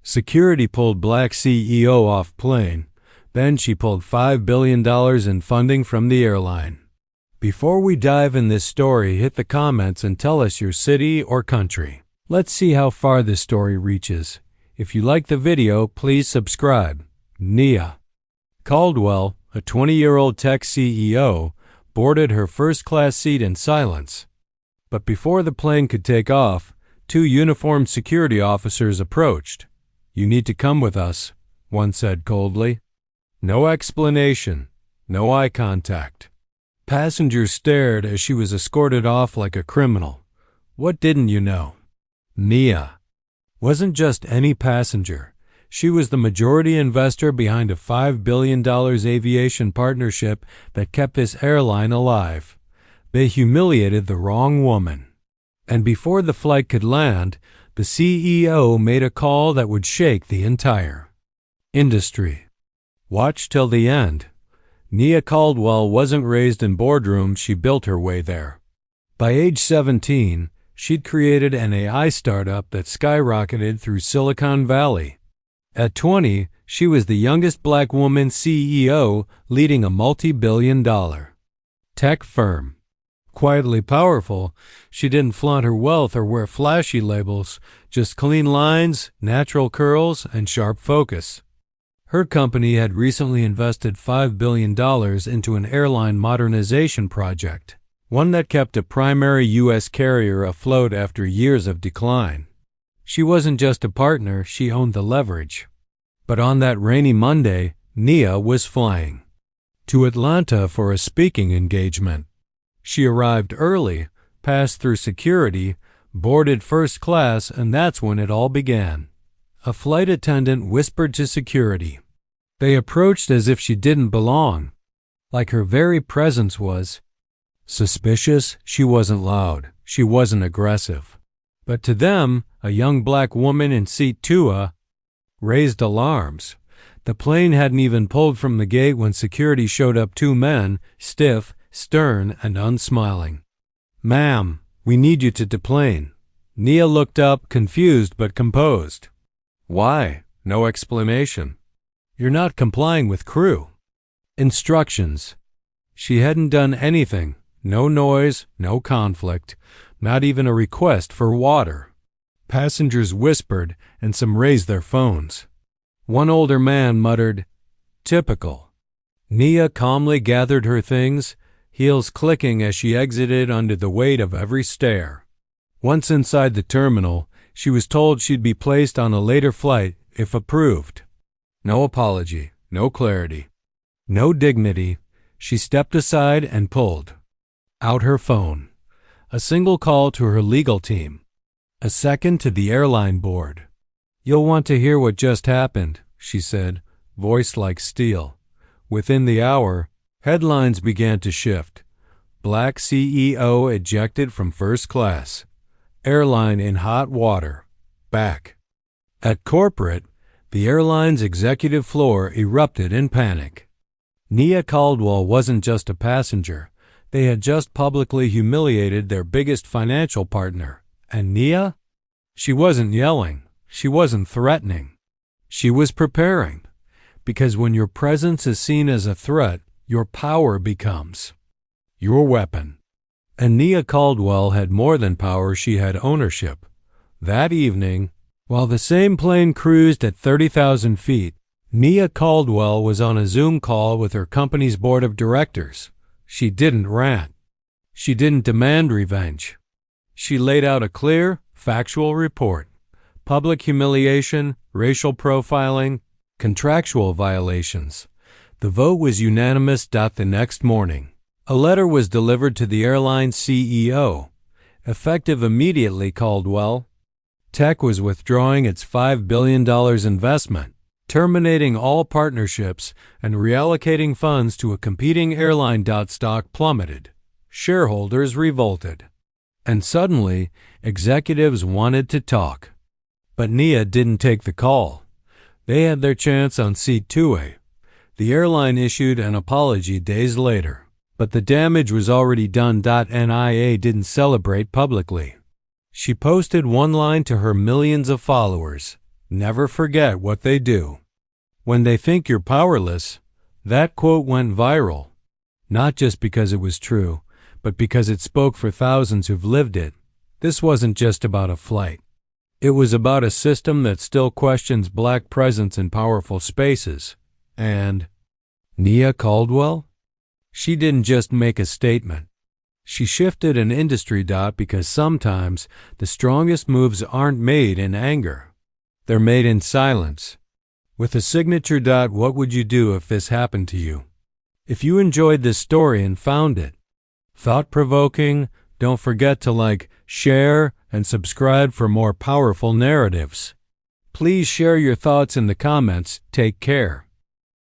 Security pulled Black CEO off plane. Then she pulled $5 billion in funding from the airline. Before we dive in this story, hit the comments and tell us your city or country. Let's see how far this story reaches. If you like the video, please subscribe. Nia Caldwell, a 20-year-old tech CEO, boarded her first-class seat in silence. But before the plane could take off, two uniformed security officers approached. "You need to come with us," one said coldly. No explanation, no eye contact. Passengers stared as she was escorted off like a criminal. What didn't you know? Nia wasn't just any passenger. She was the majority investor behind a $5 billion aviation partnership that kept this airline alive. They humiliated the wrong woman. And before the flight could land, the CEO made a call that would shake the entire industry. Watch till the end. Nia Caldwell wasn't raised in boardrooms, she built her way there. By age 17, she'd created an AI startup that skyrocketed through Silicon Valley. At 20, she was the youngest black woman CEO leading a multi-billion-dollar tech firm. Quietly powerful, she didn't flaunt her wealth or wear flashy labels, just clean lines, natural curls, and sharp focus. Her company had recently invested $5 billion into an airline modernization project, one that kept a primary U.S. carrier afloat after years of decline. She wasn't just a partner, she owned the leverage. But on that rainy Monday, Nia was flying to Atlanta for a speaking engagement. She arrived early, passed through security, boarded first class, and that's when it all began. A flight attendant whispered to security. They approached as if she didn't belong, like her very presence was suspicious. She wasn't loud, she wasn't aggressive. But to them, a young black woman in seat 2A raised alarms. The plane hadn't even pulled from the gate when security showed up, two men, stiff, stern, and unsmiling. "Ma'am, we need you to deplane." Nia looked up, confused but composed. "Why?" No explanation. "You're not complying with crew instructions." She hadn't done anything. No noise, no conflict, not even a request for water. Passengers whispered, and some raised their phones. One older man muttered, "Typical." Nia calmly gathered her things, heels clicking as she exited under the weight of every stare. Once inside the terminal, she was told she'd be placed on a later flight if approved. No apology, no clarity, no dignity. She stepped aside and pulled out her phone. A single call to her legal team. A second to the airline board. "You'll want to hear what just happened," she said, voice like steel. Within the hour, headlines began to shift. Black CEO ejected from first class. Airline in hot water. Back. At corporate, the airline's executive floor erupted in panic. Nia Caldwell wasn't just a passenger. They had just publicly humiliated their biggest financial partner. And Nia? She wasn't yelling. She wasn't threatening. She was preparing. Because when your presence is seen as a threat, your power becomes your weapon. And Nia Caldwell had more than power, she had ownership. That evening, while the same plane cruised at 30,000 feet, Nia Caldwell was on a Zoom call with her company's board of directors. She didn't rant. She didn't demand revenge. She laid out a clear, factual report. Public humiliation, racial profiling, contractual violations. The vote was unanimous. The next morning, a letter was delivered to the airline CEO. Effective immediately, Caldwell Tech was withdrawing its $5 billion investment, terminating all partnerships, and reallocating funds to a competing airline. Stock plummeted. Shareholders revolted. And suddenly, executives wanted to talk. But Nia didn't take the call. They had their chance on seat 2A. The airline issued an apology days later, but the damage was already done. Nia didn't celebrate publicly. She posted one line to her millions of followers. Never forget what they do. When they think you're powerless, that quote went viral. Not just because it was true, but because it spoke for thousands who've lived it. This wasn't just about a flight. It was about a system that still questions black presence in powerful spaces. And Nia Caldwell? She didn't just make a statement. She shifted an industry because sometimes the strongest moves aren't made in anger. They're made in silence. With a signature what would you do if this happened to you? If you enjoyed this story and found it thought-provoking, don't forget to like, share, and subscribe for more powerful narratives. Please share your thoughts in the comments. Take care.